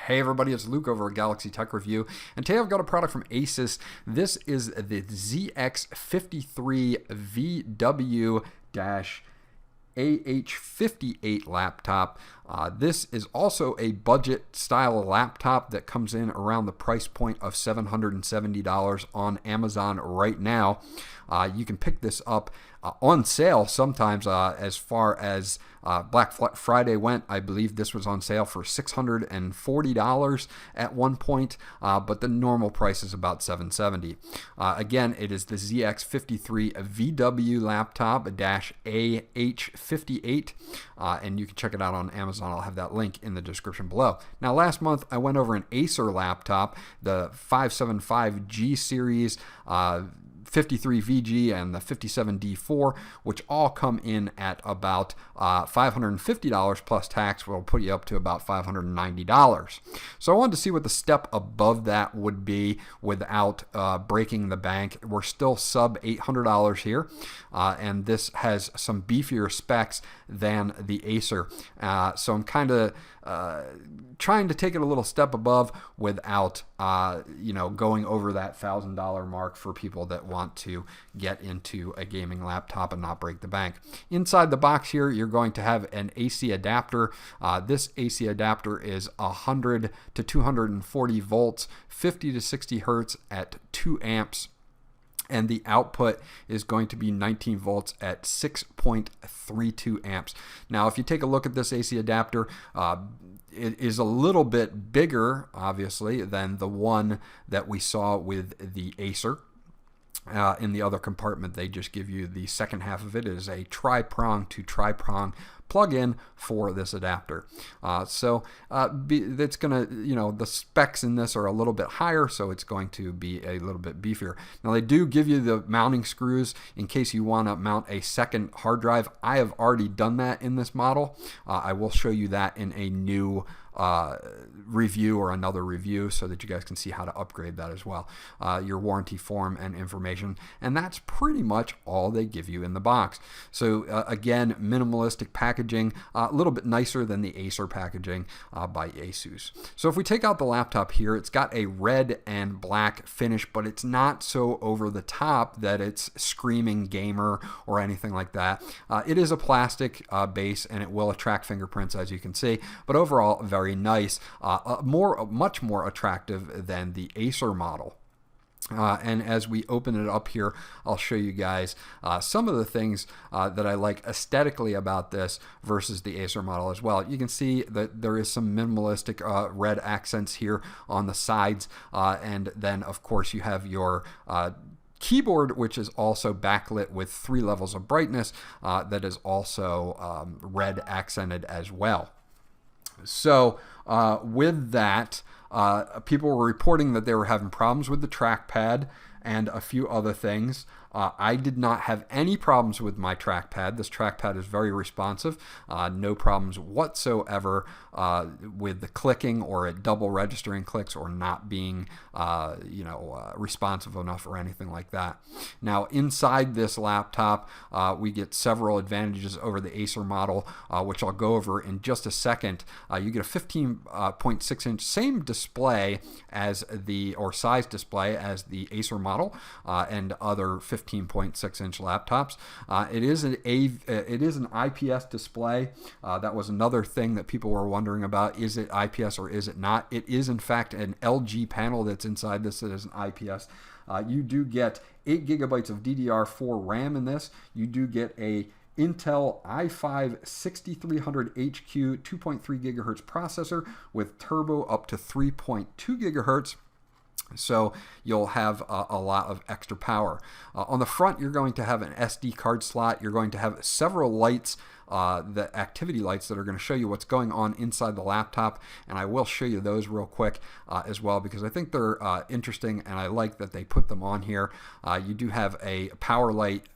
Hey everybody, it's Luke over at Galaxy Tech Review, and today I've got a product from ASUS. This is the ZX53VW-AH58 laptop. This is also a budget style laptop that comes in around the price point of $770 on Amazon right now. You can pick this up on sale sometimes. As far as Black Friday went, I believe this was on sale for $640 at one point, but the normal price is about $770. Again, it is the ZX53VW laptop AH58, and you can check it out on Amazon. I'll have that link in the description below. Now, last month I went over an Acer laptop, the 575G series, 53VG and the 57D4, which all come in at about $550 plus tax, will put you up to about $590. So I wanted to see what the step above that would be without breaking the bank. We're still sub $800 here, and this has some beefier specs than the Acer. So I'm kind of trying to take it a little step above without going over that $1,000 mark for people that want to get into a gaming laptop and not break the bank. Inside the box here, you're going to have an AC adapter. This AC adapter is 100 to 240 volts, 50 to 60 hertz at 2 amps. And the output is going to be 19 volts at 6.32 amps. Now, if you take a look at this AC adapter, it is a little bit bigger, obviously, than the one that we saw with the Acer. In the other compartment, they just give you the second half of it. It is a tri-prong to tri-prong plug-in for this adapter. That's gonna, the specs in this are a little bit higher, so it's going to be a little bit beefier. Now, they do give you the mounting screws in case you want to mount a second hard drive. I have already done that in this model. I will show you that in a new review or another review so that you guys can see how to upgrade that as well. Your warranty form and information, and that's pretty much all they give you in the box. So again, minimalistic packaging, a little bit nicer than the Acer packaging by ASUS. So if we take out the laptop here, it's got a red and black finish, but it's not so over the top that it's screaming gamer or anything like that. It is a plastic base, and it will attract fingerprints, as you can see, but overall very nice, much more attractive than the Acer model. And as we open it up here, I'll show you guys some of the things that I like aesthetically about this versus the Acer model as well. You can see that there is some minimalistic red accents here on the sides, and then of course you have your keyboard, which is also backlit with 3 levels of brightness, that is also red accented as well. So with that, people were reporting that they were having problems with the trackpad and a few other things. I did not have any problems with my trackpad. This trackpad is very responsive. No problems whatsoever with the clicking or it double registering clicks or not being responsive enough or anything like that. Now, inside this laptop, we get several advantages over the Acer model, which I'll go over in just a second. You get a 15.6 inch, same display as or size display as the Acer model and other 15.6 inch laptops. It is an IPS display. That was another thing that people were wondering about. Is it IPS or is it not? It is in fact an LG panel that's inside this that is an IPS. You do get 8 gigabytes of DDR4 RAM in this. You do get a Intel i5 6300HQ 2.3 gigahertz processor with turbo up to 3.2 gigahertz. So you'll have a lot of extra power. On the front, you're going to have an SD card slot. You're going to have several lights, the activity lights that are going to show you what's going on inside the laptop, and I will show you those real quick as well because I think they're interesting and I like that they put them on here. You do have a power light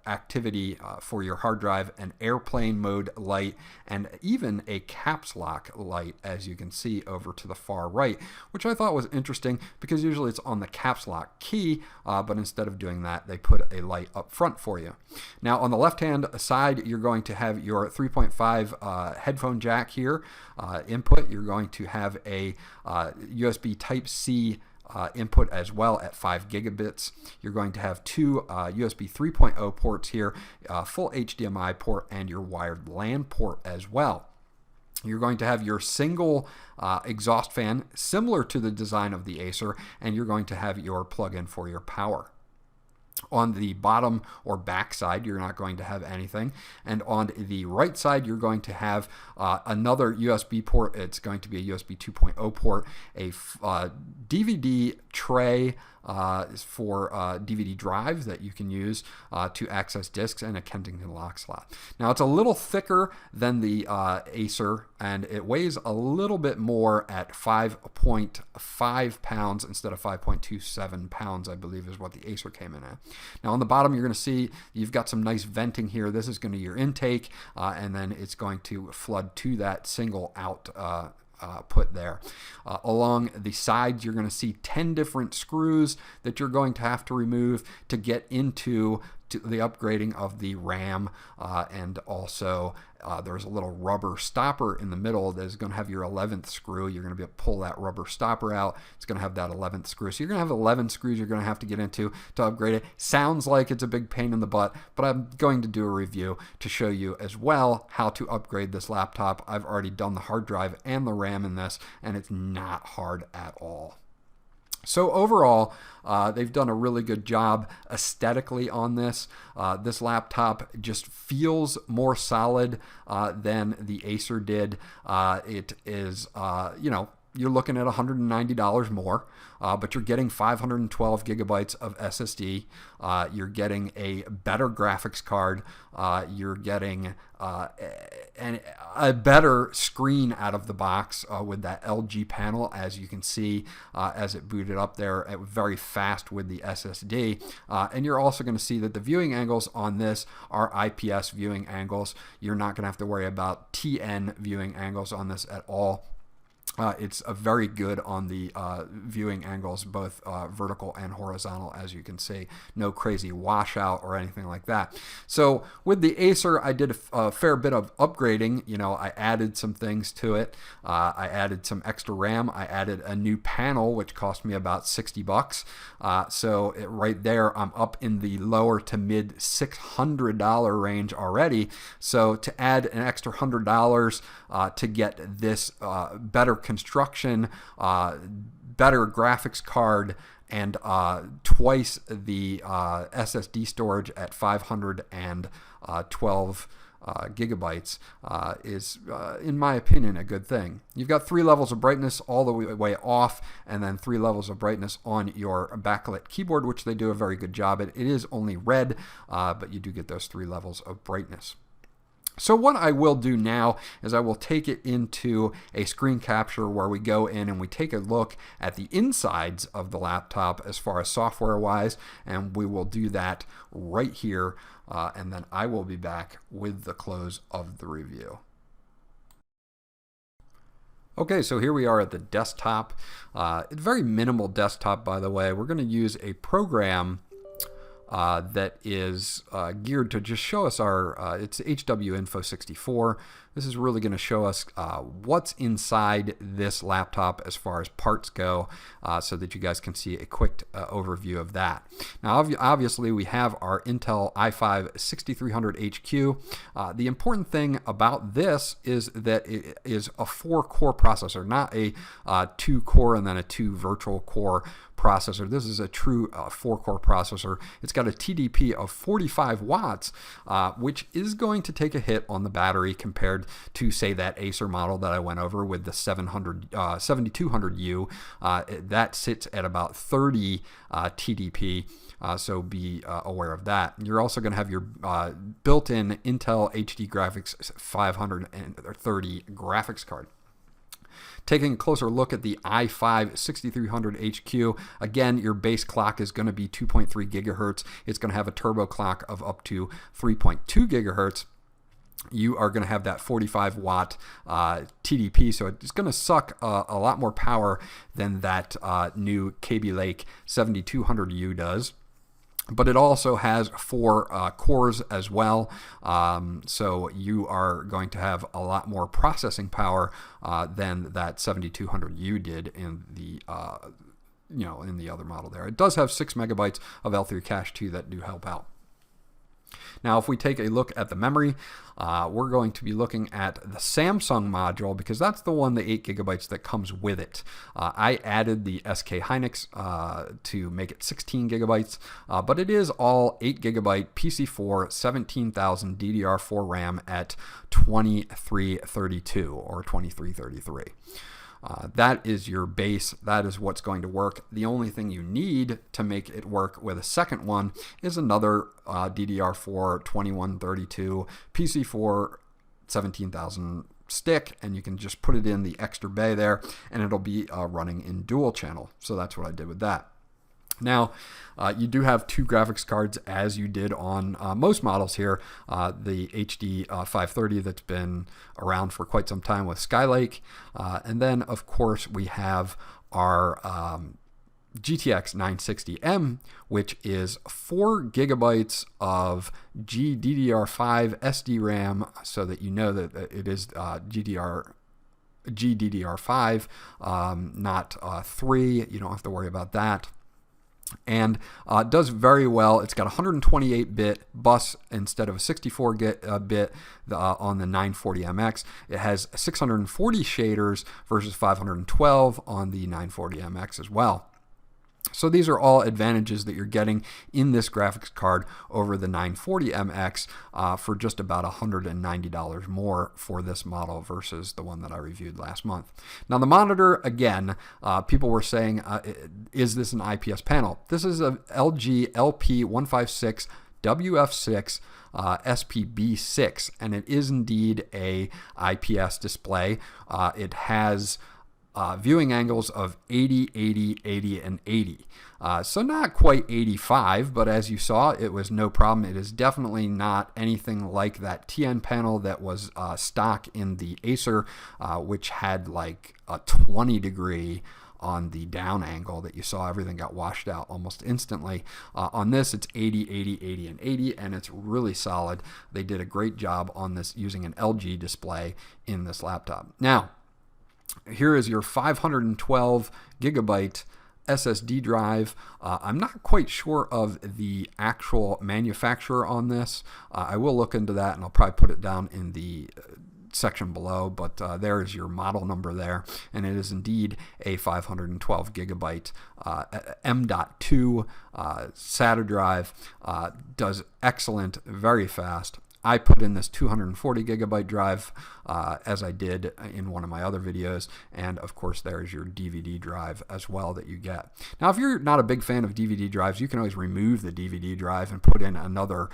activity for your hard drive, an airplane mode light, and even a caps lock light, as you can see over to the far right, which I thought was interesting because usually it's on the caps lock key, but instead of doing that, they put a light up front for you. Now, on the left hand side, you're going to have your 3.5 headphone jack here input. You're going to have a USB Type-C input as well at 5 gigabits. You're going to have two USB 3.0 ports here, full HDMI port, and your wired LAN port as well. You're going to have your single exhaust fan, similar to the design of the Acer, and you're going to have your plug-in for your power. On the bottom or back side, you're not going to have anything. And on the right side, you're going to have another USB port. It's going to be a USB 2.0 port, a DVD tray for DVD drives that you can use to access discs, and a Kensington lock slot. Now, it's a little thicker than the Acer, and it weighs a little bit more at 5.5 pounds instead of 5.27 pounds, I believe is what the Acer came in at. Now, on the bottom, you're going to see you've got some nice venting here. This is going to be your intake, and then it's going to flood to that single out put there. Along the sides, you're going to see 10 different screws that you're going to have to remove to get into the upgrading of the RAM, and also there's a little rubber stopper in the middle that is going to have your 11th screw. You're going to be able to pull that rubber stopper out. It's going to have that 11th screw. So you're going to have 11 screws you're going to have to get into to upgrade it. Sounds like it's a big pain in the butt, but I'm going to do a review to show you as well how to upgrade this laptop. I've already done the hard drive and the RAM in this, and it's not hard at all. So overall, they've done a really good job aesthetically on this. This laptop just feels more solid than the Acer did. It is, you know, you're looking at $190 more, but you're getting 512 gigabytes of SSD. You're getting a better graphics card. You're getting a better screen out of the box with that LG panel, as you can see as it booted up there, very fast with the SSD. And you're also going to see that the viewing angles on this are IPS viewing angles. You're not going to have to worry about TN viewing angles on this at all. It's very good on the viewing angles, both vertical and horizontal, as you can see. No crazy washout or anything like that. So with the Acer, I did a fair bit of upgrading. You know, I added some things to it. I added some extra RAM. I added a new panel, which cost me about $60. So right there, I'm up in the lower to mid $600 range already. So to add an extra $100 to get this better construction, better graphics card, and twice the SSD storage at 512 gigabytes is, in my opinion, a good thing. You've got 3 levels of brightness all the way off, and then 3 levels of brightness on your backlit keyboard, which they do a very good job at. It is only red, but you do get those 3 levels of brightness. So what I will do now is I will take it into a screen capture where we go in and we take a look at the insides of the laptop as far as software wise, and we will do that right here, and then I will be back with the close of the review. Okay, so here we are at the desktop. It's a very minimal desktop, by the way. We're going to use a program that is geared to just show us our, it's HW Info 64. This is really going to show us what's inside this laptop as far as parts go, so that you guys can see a quick overview of that. Now, obviously, we have our Intel i5-6300HQ. The important thing about this is that it is a 4-core processor, not a 2-core and then a 2 virtual core processor. This is a true 4-core processor. It's got a TDP of 45 watts, which is going to take a hit on the battery compared to, say, that Acer model that I went over with the 7200U. That sits at about 30 TDP, so be aware of that. You're also going to have your built-in Intel HD Graphics 530 graphics card. Taking a closer look at the i5-6300HQ, again, your base clock is going to be 2.3 gigahertz. It's going to have a turbo clock of up to 3.2 gigahertz. You are going to have that 45 watt TDP, so it's going to suck a lot more power than that new Kaby Lake 7200U does. but it also has 4 cores as well, so you are going to have a lot more processing power than that 7200U did in the in the other model there. It does have 6 megabytes of L3 cache too that do help out. Now, if we take a look at the memory, we're going to be looking at the Samsung module because that's the one, the 8 gigabytes that comes with it. I added the SK Hynix to make it 16 gigabytes, but it is all 8 gigabyte PC4 17,000 DDR4 RAM at 2332 or 2333. That is your base. That is what's going to work. The only thing you need to make it work with a second one is another DDR4 2132 PC4 17,000 stick, and you can just put it in the extra bay there, and it'll be running in dual channel. So that's what I did with that. Now, you do have 2 graphics cards as you did on most models here. The HD 530 that's been around for quite some time with Skylake. And then, of course, we have our GTX 960M, which is 4 gigabytes of GDDR5 SDRAM, so that you know that it is GDDR5, not 3. You don't have to worry about that. And does very well. It's got 128-bit bus instead of a 64-bit on the 940MX. It has 640 shaders versus 512 on the 940MX as well. So these are all advantages that you're getting in this graphics card over the 940MX for just about $190 more for this model versus the one that I reviewed last month. Now the monitor, again, people were saying, is this an IPS panel? This is a LG LP156 WF6 SPB6, and it is indeed a IPS display. It has viewing angles of 80, 80, 80, and 80. So not quite 85, but as you saw, it was no problem. It is definitely not anything like that TN panel that was stock in the Acer, which had like a 20-degree on the down angle that you saw. Everything got washed out almost instantly. On this, it's 80, 80, 80, and 80, and it's really solid. They did a great job on this using an LG display in this laptop. Now, here is your 512 gigabyte SSD drive. I'm not quite sure of the actual manufacturer on this. I will look into that, and I'll probably put it down in the section below, but there is your model number there, and it is indeed a 512 gigabyte M.2 SATA drive. Does excellent, very fast. I put in this 240 gigabyte drive as I did in one of my other videos, and of course there's your DVD drive as well that you get. Now if you're not a big fan of DVD drives, you can always remove the DVD drive and put in another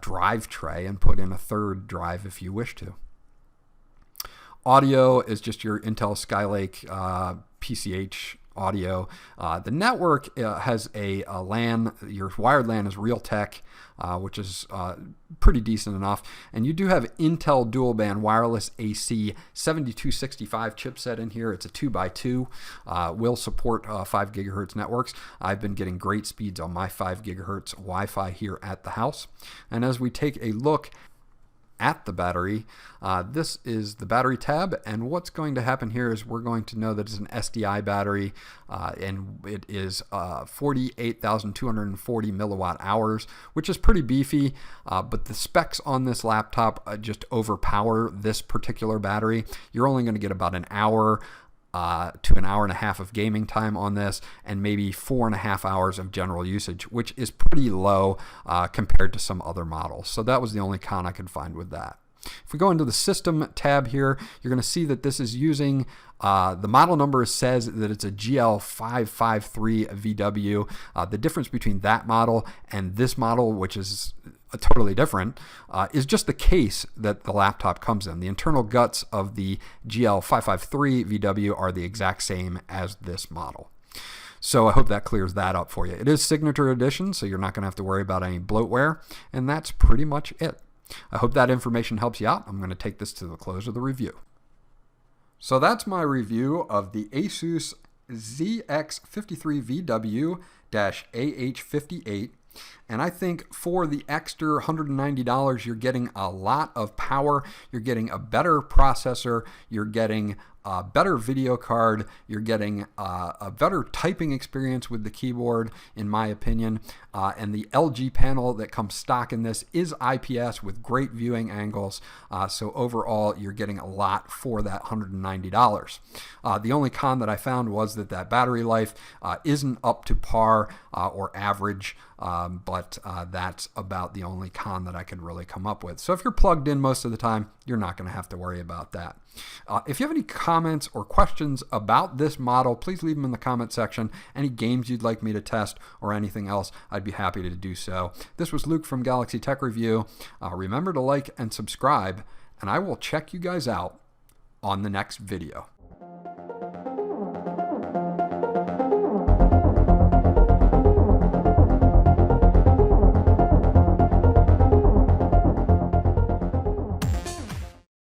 drive tray and put in a third drive if you wish to. Audio is just your Intel Skylake PCH audio. The network has a LAN. Your wired LAN is Realtek, which is pretty decent enough. And you do have Intel dual band wireless AC 7265 chipset in here. It's a 2x2. Will support 5 gigahertz networks. I've been getting great speeds on my 5 gigahertz Wi-Fi here at the house. And as we take a look at the battery, this is the battery tab, and what's going to happen here is we're going to know that it's an SDI battery, and it is 48,240 milliwatt hours, which is pretty beefy, but the specs on this laptop just overpower this particular battery. You're only going to get about an hour to an hour and a half of gaming time on this, and maybe 4.5 hours of general usage, which is pretty low compared to some other models. So that was the only con I could find with that. If we go into the system tab here, you're going to see that this is using the model number says that it's a GL553VW. The difference between that model and this model, which is totally different, is just the case that the laptop comes in. The internal guts of the GL553VW are the exact same as this model. So I hope that clears that up for you. It is Signature Edition, so you're not going to have to worry about any bloatware, and that's pretty much it. I hope that information helps you out. I'm going to take this to the close of the review. So that's my review of the ASUS ZX53VW-AH58. And I think for the extra $190, you're getting a lot of power, you're getting a better processor, you're getting a better video card, you're getting a better typing experience with the keyboard, in my opinion. And the LG panel that comes stock in this is IPS with great viewing angles. So overall, you're getting a lot for that $190. The only con that I found was that battery life isn't up to par or average, but that's about the only con that I could really come up with. So if you're plugged in most of the time, you're not going to have to worry about that. If you have any comments or questions about this model, please leave them in the comment section. Any games you'd like me to test or anything else, I'd be happy to do so. This was Luke from Galaxy Tech Review. Remember to like and subscribe, and I will check you guys out on the next video.